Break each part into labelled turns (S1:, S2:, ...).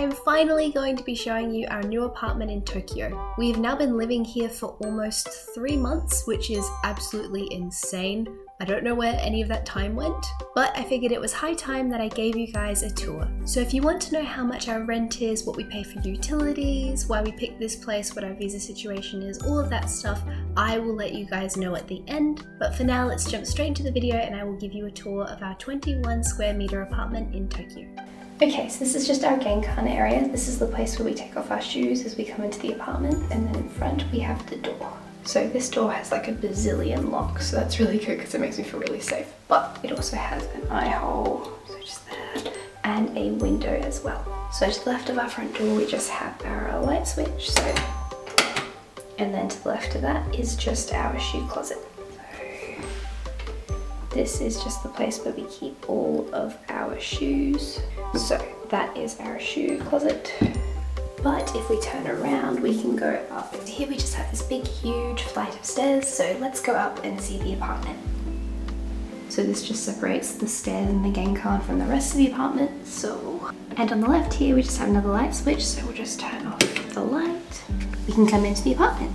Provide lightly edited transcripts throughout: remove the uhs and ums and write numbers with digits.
S1: I'm finally going to be showing you our new apartment in Tokyo. We've now been living here for almost 3 months, which is absolutely insane. I don't know where any of that time went, but I figured it was high time that I gave you guys a tour. So if you want to know how much our rent is, what we pay for utilities, why we picked this place, what our visa situation is, all of that stuff, I will let you guys know at the end. But for now, let's jump straight into the video and I will give you a tour of our 21 square meter apartment in Tokyo. Okay, so this is just our Genkan area. This is the place where we take off our shoes as we come into the apartment, and then in front we have the door. So this door has like a bazillion locks, so that's really good because it makes me feel really safe. But it also has an eye hole, so just that, and a window as well. So to the left of our front door we just have our light switch, and then to the left of that is just our shoe closet. This is just the place where we keep all of our shoes. So that is our shoe closet. But if we turn around, we can go up. And here we just have this big, huge flight of stairs. So let's go up and see the apartment. So this just separates the stairs and the Genkan from the rest of the apartment. And on the left here, we just have another light switch. So we'll just turn off the light. We can come into the apartment.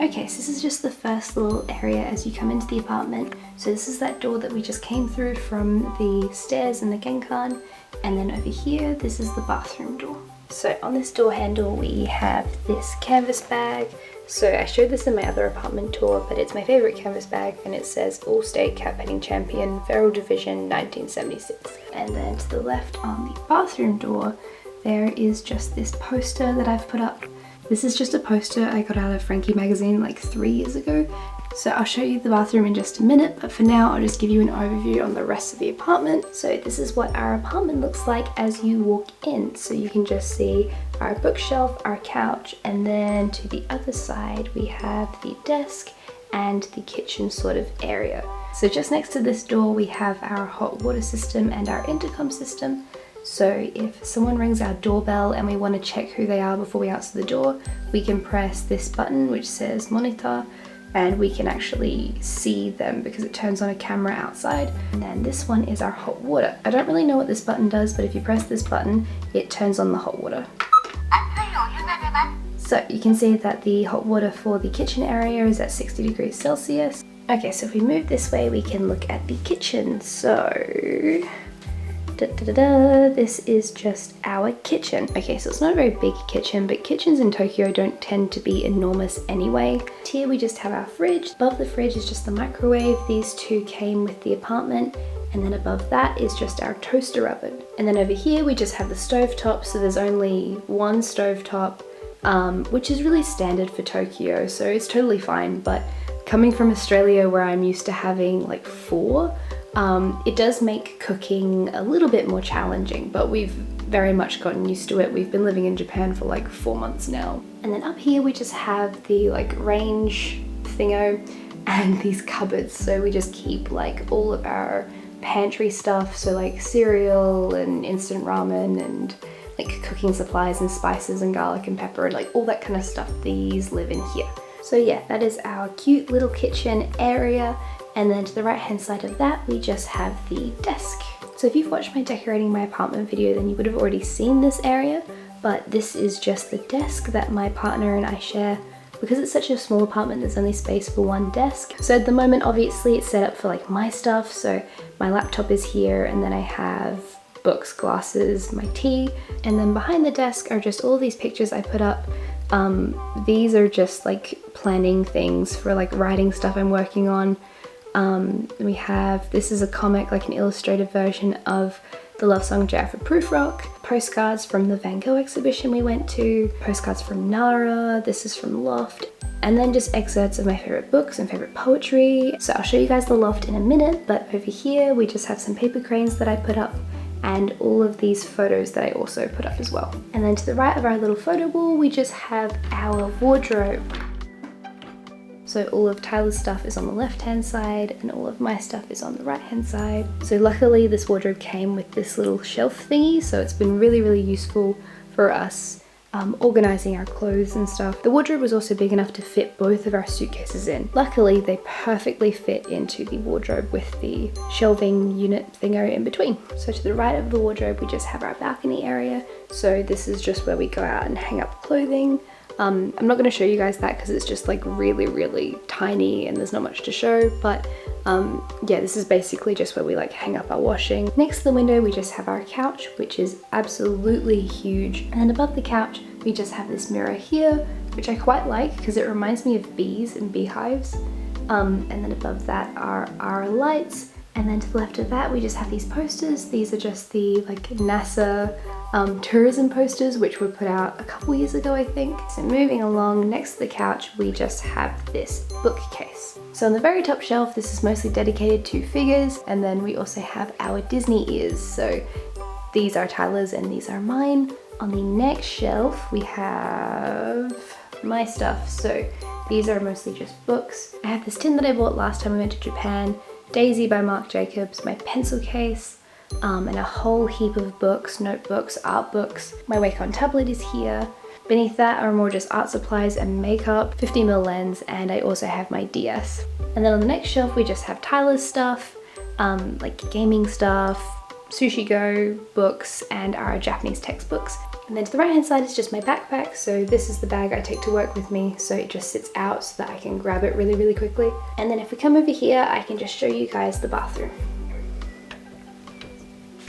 S1: Okay, so this is just the first little area as you come into the apartment. So this is that door that we just came through from the stairs and the Genkan. And then over here, this is the bathroom door. So on this door handle, we have this canvas bag. So I showed this in my other apartment tour, but it's my favorite canvas bag, and it says All-State Cat Petting Champion, Feral Division 1976. And then to the left on the bathroom door, there is just this poster that I've put up. This is just a poster I got out of Frankie magazine like 3 years ago. So I'll show you the bathroom in just a minute, but for now I'll just give you an overview on the rest of the apartment. So this is what our apartment looks like as you walk in. So you can just see our bookshelf, our couch, and then to the other side we have the desk and the kitchen sort of area. So just next to this door we have our hot water system and our intercom system. So if someone rings our doorbell and we want to check who they are before we answer the door, we can press this button which says monitor, and we can actually see them because it turns on a camera outside. And then this one is our hot water. I don't really know what this button does, but if you press this button, it turns on the hot water. So you can see that the hot water for the kitchen area is at 60 degrees Celsius. Okay, so if we move this way, we can look at the kitchen. So this is just our kitchen. Okay, so it's not a very big kitchen, but kitchens in Tokyo don't tend to be enormous anyway. Here we just have our fridge. Above the fridge is just the microwave. These two came with the apartment. And then above that is just our toaster oven. And then over here we just have the stovetop. So there's only one stovetop, which is really standard for Tokyo. So it's totally fine. But coming from Australia where I'm used to having like 4, it does make cooking a little bit more challenging, but we've very much gotten used to it. We've been living in Japan for like 4 months now. And then up here we just have the like range thingo and these cupboards. So we just keep like all of our pantry stuff. So like cereal and instant ramen and like cooking supplies and spices and garlic and pepper and like all that kind of stuff. These live in here. So yeah, that is our cute little kitchen area. And then to the right hand side of that, we just have the desk. So if you've watched my decorating my apartment video, then you would have already seen this area, but this is just the desk that my partner and I share. Because it's such a small apartment, there's only space for one desk. So at the moment, obviously it's set up for like my stuff. So my laptop is here, and then I have books, glasses, my tea. And then behind the desk are just all these pictures I put up. These are just like planning things for like writing stuff I'm working on. We have, this is a comic, like an illustrated version of the love song J for Proof Rock, postcards from the Van Gogh exhibition we went to, postcards from Nara, this is from Loft, and then just excerpts of my favorite books and favorite poetry. So I'll show you guys the loft in a minute, but over here we just have some paper cranes that I put up and all of these photos that I also put up as well. And then to the right of our little photo wall, we just have our wardrobe. So all of Tyler's stuff is on the left hand side and all of my stuff is on the right hand side. So luckily this wardrobe came with this little shelf thingy, so it's been really, really useful for us organizing our clothes and stuff. The wardrobe was also big enough to fit both of our suitcases in. Luckily, they perfectly fit into the wardrobe with the shelving unit thingo in between. So to the right of the wardrobe, we just have our balcony area. So this is just where we go out and hang up clothing. I'm not going to show you guys that because it's just like really tiny and there's not much to show, but yeah, this is basically just where we like hang up our washing. Next to the window we just have our couch, which is absolutely huge, and then above the couch we just have this mirror here, which I quite like because it reminds me of bees and beehives, and then above that are our lights, and then to the left of that we just have these posters. These are just the like NASA tourism posters, which were put out a couple years ago, I think. So moving along, next to the couch, we just have this bookcase. So on the very top shelf, this is mostly dedicated to figures, and then we also have our Disney ears. So these are Tyler's and these are mine. On the next shelf, we have my stuff. So these are mostly just books. I have this tin that I bought last time we went to Japan, Daisy by Marc Jacobs, my pencil case, and a whole heap of books, notebooks, art books. My Wacom tablet is here. Beneath that are more just art supplies and makeup, 50mm lens, and I also have my DS. And then on the next shelf we just have Tyler's stuff, like gaming stuff, Sushi Go, books, and our Japanese textbooks. And then to the right hand side is just my backpack. So this is the bag I take to work with me, so it just sits out so that I can grab it really quickly. And then if we come over here, I can just show you guys the bathroom.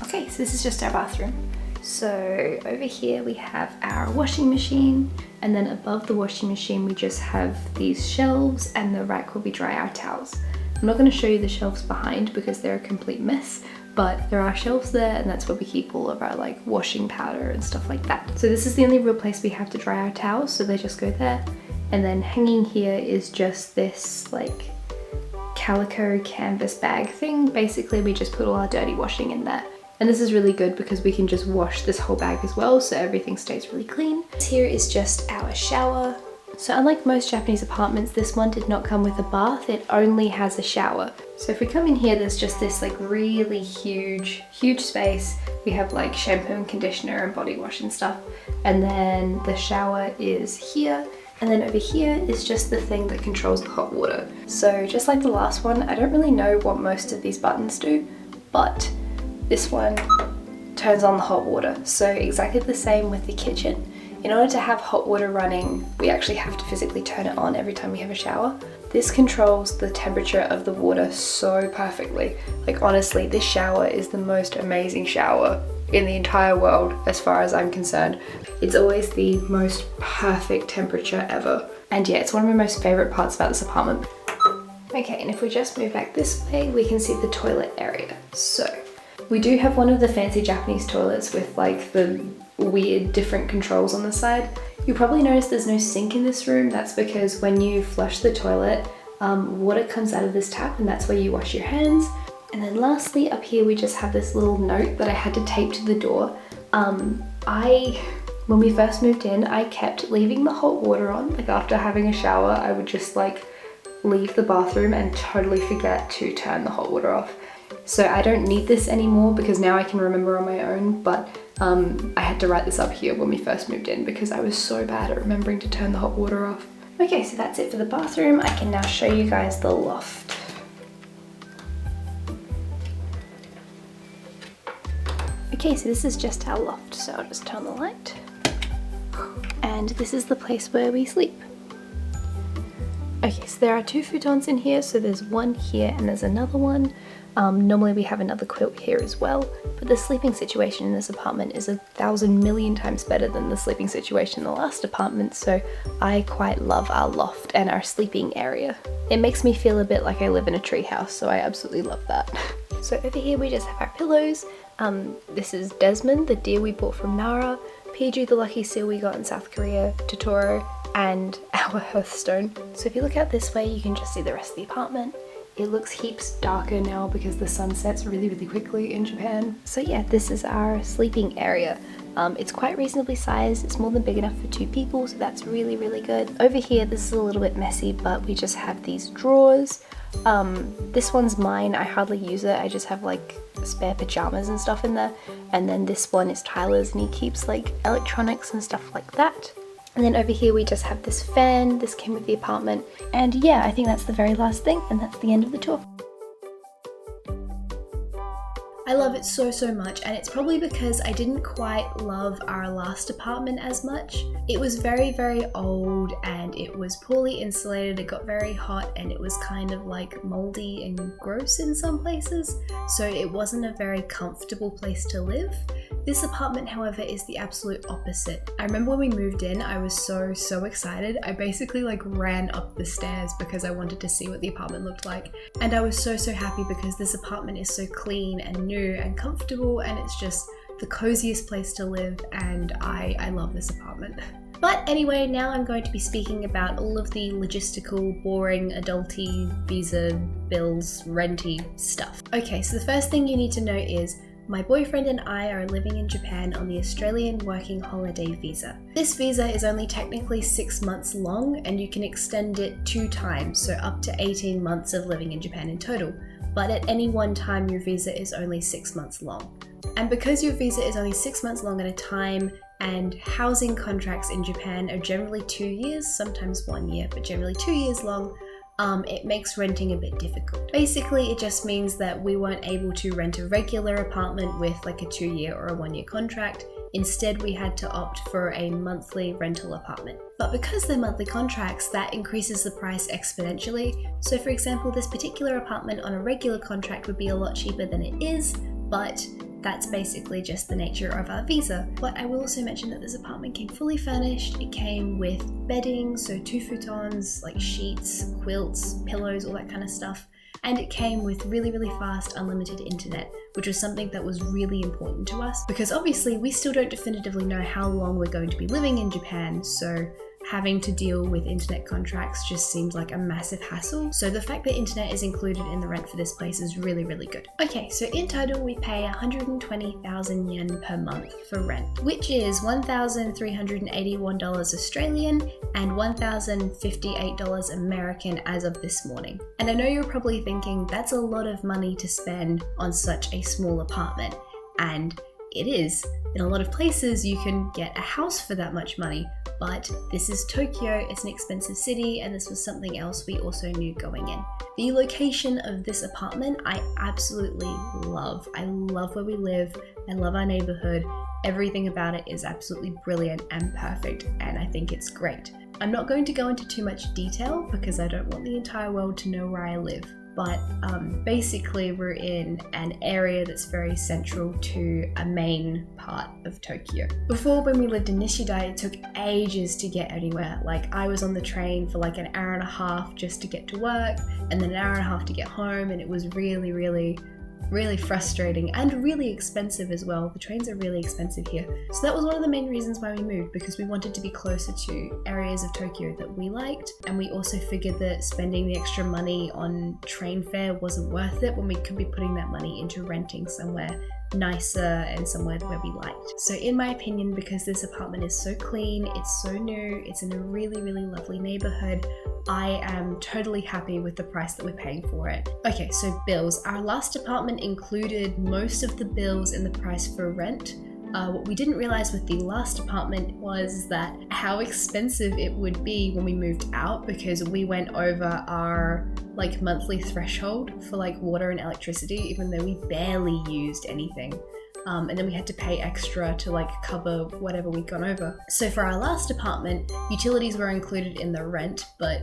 S1: Okay, so this is just our bathroom. So over here we have our washing machine, and then above the washing machine we just have these shelves and the rack where we dry our towels. I'm not going to show you the shelves behind because they're a complete mess, but there are shelves there, and that's where we keep all of our like washing powder and stuff like that. So this is the only real place we have to dry our towels, so they just go there. And then hanging here is just this like calico canvas bag thing. Basically we just put all our dirty washing in there. And this is really good because we can just wash this whole bag as well, so everything stays really clean. Here is just our shower. So unlike most Japanese apartments, this one did not come with a bath, it only has a shower. So if we come in here, there's just this like really huge space. We have like shampoo and conditioner and body wash and stuff. And then the shower is here. And then over here is just the thing that controls the hot water. So just like the last one, I don't really know what most of these buttons do, but this one turns on the hot water. So exactly the same with the kitchen. In order to have hot water running, we actually have to physically turn it on every time we have a shower. This controls the temperature of the water so perfectly. Like honestly, this shower is the most amazing shower in the entire world as far as I'm concerned. It's always the most perfect temperature ever. And yeah, it's one of my most favorite parts about this apartment. Okay, and if we just move back this way, we can see the toilet area. So we do have one of the fancy Japanese toilets with like the weird different controls on the side. You'll probably notice there's no sink in this room. That's because when you flush the toilet, water comes out of this tap, and that's where you wash your hands. And then lastly, up here we just have this little note that I had to tape to the door. When we first moved in, I kept leaving the hot water on. Like after having a shower, I would just like leave the bathroom and totally forget to turn the hot water off. So I don't need this anymore because now I can remember on my own, but I had to write this up here when we first moved in because I was so bad at remembering to turn the hot water off. Okay, so that's it for the bathroom. I can now show you guys the loft. Okay, so this is just our loft, so I'll just turn the light. And this is the place where we sleep. Okay, so there are two futons in here, so there's one here and there's another one. Normally we have another quilt here as well, but the sleeping situation in this apartment is 1,000 million times better than the sleeping situation in the last apartment, so I quite love our loft and our sleeping area. It makes me feel a bit like I live in a treehouse, so I absolutely love that. So over here we just have our pillows. This is Desmond, the deer we bought from Nara, Piju, the lucky seal we got in South Korea, Totoro, and our Hearthstone. So if you look out this way, you can just see the rest of the apartment. It looks heaps darker now because the sun sets really quickly in Japan. So yeah, this is our sleeping area. It's quite reasonably sized. It's more than big enough for 2 people, so that's really, really good. Over here, this is a little bit messy, but we just have these drawers. This one's mine. I hardly use it. I just have like spare pajamas and stuff in there. And then this one is Tyler's, and he keeps like electronics and stuff like that. And then over here we just have this fan. This came with the apartment. And yeah, I think that's the very last thing, and that's the end of the tour. I love it so, so much, and it's probably because I didn't quite love our last apartment as much. It was very, very old, and it was poorly insulated. It got very hot, and it was kind of like moldy and gross in some places, so it wasn't a very comfortable place to live. This apartment, however, is the absolute opposite. I remember when we moved in, I was so excited. I basically like ran up the stairs because I wanted to see what the apartment looked like. And I was so happy because this apartment is so clean and new and comfortable, and it's just the coziest place to live, and I love this apartment. But anyway, now I'm going to be speaking about all of the logistical, boring, adulty, visa, bills, renty stuff. Okay, so the first thing you need to know is my boyfriend and I are living in Japan on the Australian Working Holiday Visa. This visa is only technically 6 months long, and you can extend it 2 times, so up to 18 months of living in Japan in total. But at any one time, your visa is only 6 months long. And because your visa is only 6 months long at a time, and housing contracts in Japan are generally 2 years, sometimes 1 year, but generally 2 years long, it makes renting a bit difficult. Basically, it just means that we weren't able to rent a regular apartment with like a 2-year or a 1-year contract. Instead, we had to opt for a monthly rental apartment. But because they're monthly contracts, that increases the price exponentially. So for example, this particular apartment on a regular contract would be a lot cheaper than it is, but that's basically just the nature of our visa. But I will also mention that this apartment came fully furnished. It came with bedding, so 2 futons, like sheets, quilts, pillows, all that kind of stuff. And it came with really fast unlimited internet, which was something that was really important to us because obviously we still don't definitively know how long we're going to be living in Japan, so having to deal with internet contracts just seems like a massive hassle. So the fact that internet is included in the rent for this place is really good. Okay, so in total we pay 120,000 yen per month for rent, which is $1,381 Australian and $1,058 American as of this morning. And I know you're probably thinking that's a lot of money to spend on such a small apartment, and it is. In a lot of places you can get a house for that much money, but this is Tokyo, it's an expensive city, and this was something else we also knew going in. The location of this apartment I absolutely love. I love where we live, I love our neighborhood. Everything about it is absolutely brilliant and perfect, and I think it's great. I'm not going to go into too much detail because I don't want the entire world to know where I live. But basically we're in an area that's very central to a main part of Tokyo. Before, when we lived in Nishidai, it took ages to get anywhere. Like I was on the train for like an hour and a half just to get to work, and then an hour and a half to get home, and it was really frustrating and really expensive as well. The trains are really expensive here. So that was one of the main reasons why we moved, because we wanted to be closer to areas of Tokyo that we liked, and we also figured that spending the extra money on train fare wasn't worth it when we could be putting that money into renting somewhere nicer and somewhere where we liked. So in my opinion, because this apartment is so clean, it's so new, it's in a really lovely neighborhood, I am totally happy with the price that we're paying for it. Okay, so bills. Our last apartment included most of the bills in the price for rent. What we didn't realize with the last apartment was that how expensive it would be when we moved out, because we went over our like monthly threshold for like water and electricity, even though we barely used anything. And then we had to pay extra to like cover whatever we'd gone over. So for our last apartment, utilities were included in the rent, but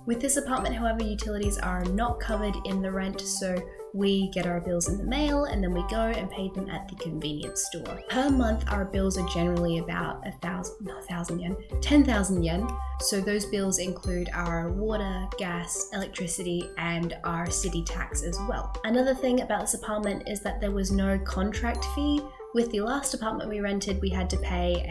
S1: With this apartment, however, utilities are not covered in the rent, so we get our bills in the mail and then we go and pay them at the convenience store. Per month, our bills are generally about 10,000 yen. So those bills include our water, gas, electricity, and our city tax as well. Another thing about this apartment is that there was no contract fee. With the last apartment we rented, we had to pay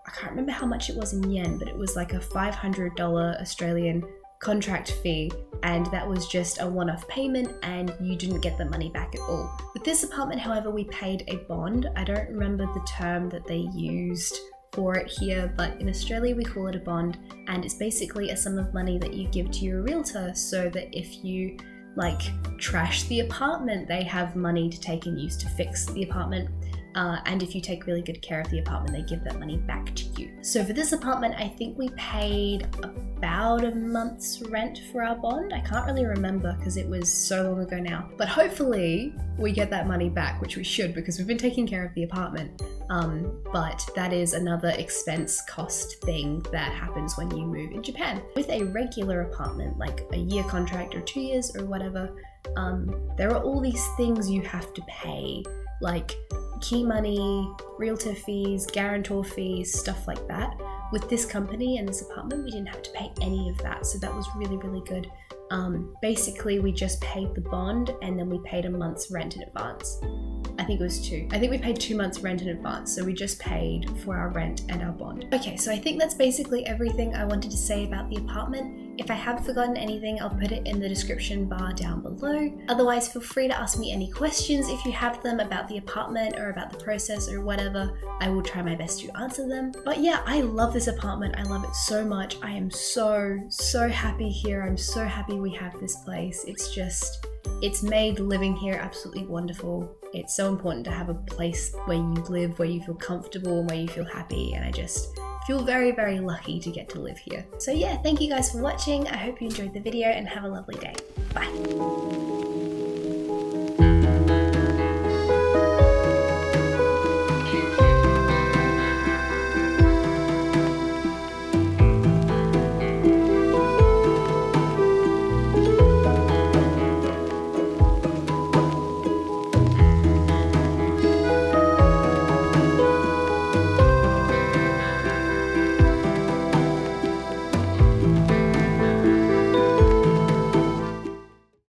S1: I can't remember how much it was in yen, but it was like a $500 Australian contract fee, and that was just a one-off payment and you didn't get the money back at all. With this apartment, however, we paid a bond. I don't remember the term that they used for it here, but in Australia we call it a bond, and it's basically a sum of money that you give to your realtor so that if you like trash the apartment, they have money to take and use to fix the apartment. And if you take really good care of the apartment, they give that money back to you. So for this apartment, I think we paid about a month's rent for our bond. I can't really remember because it was so long ago now. But hopefully we get that money back, which we should because we've been taking care of the apartment. But that is another expense cost thing that happens when you move in Japan. With a regular apartment, like a year contract or 2 years or whatever, there are all these things you have to pay, like key money, realtor fees, guarantor fees, stuff like that. With this company and this apartment, we didn't have to pay any of that, so that was really, really good. Basically, we just paid the bond and then we paid a month's rent in advance. I think it was 2. I think we paid 2 months rent in advance, so we just paid for our rent and our bond. Okay, so I think that's basically everything I wanted to say about the apartment. If I have forgotten anything, I'll put it in the description bar down below. Otherwise, feel free to ask me any questions if you have them about the apartment or about the process or whatever. I will try my best to answer them. But yeah, I love this apartment. I love it so much. I am so happy here. I'm so happy we have this place. It's made living here absolutely wonderful. It's so important to have a place where you live, where you feel comfortable and where you feel happy, and I just feel very, very lucky to get to live here. So yeah, thank you guys for watching. I hope you enjoyed the video and have a lovely day. Bye.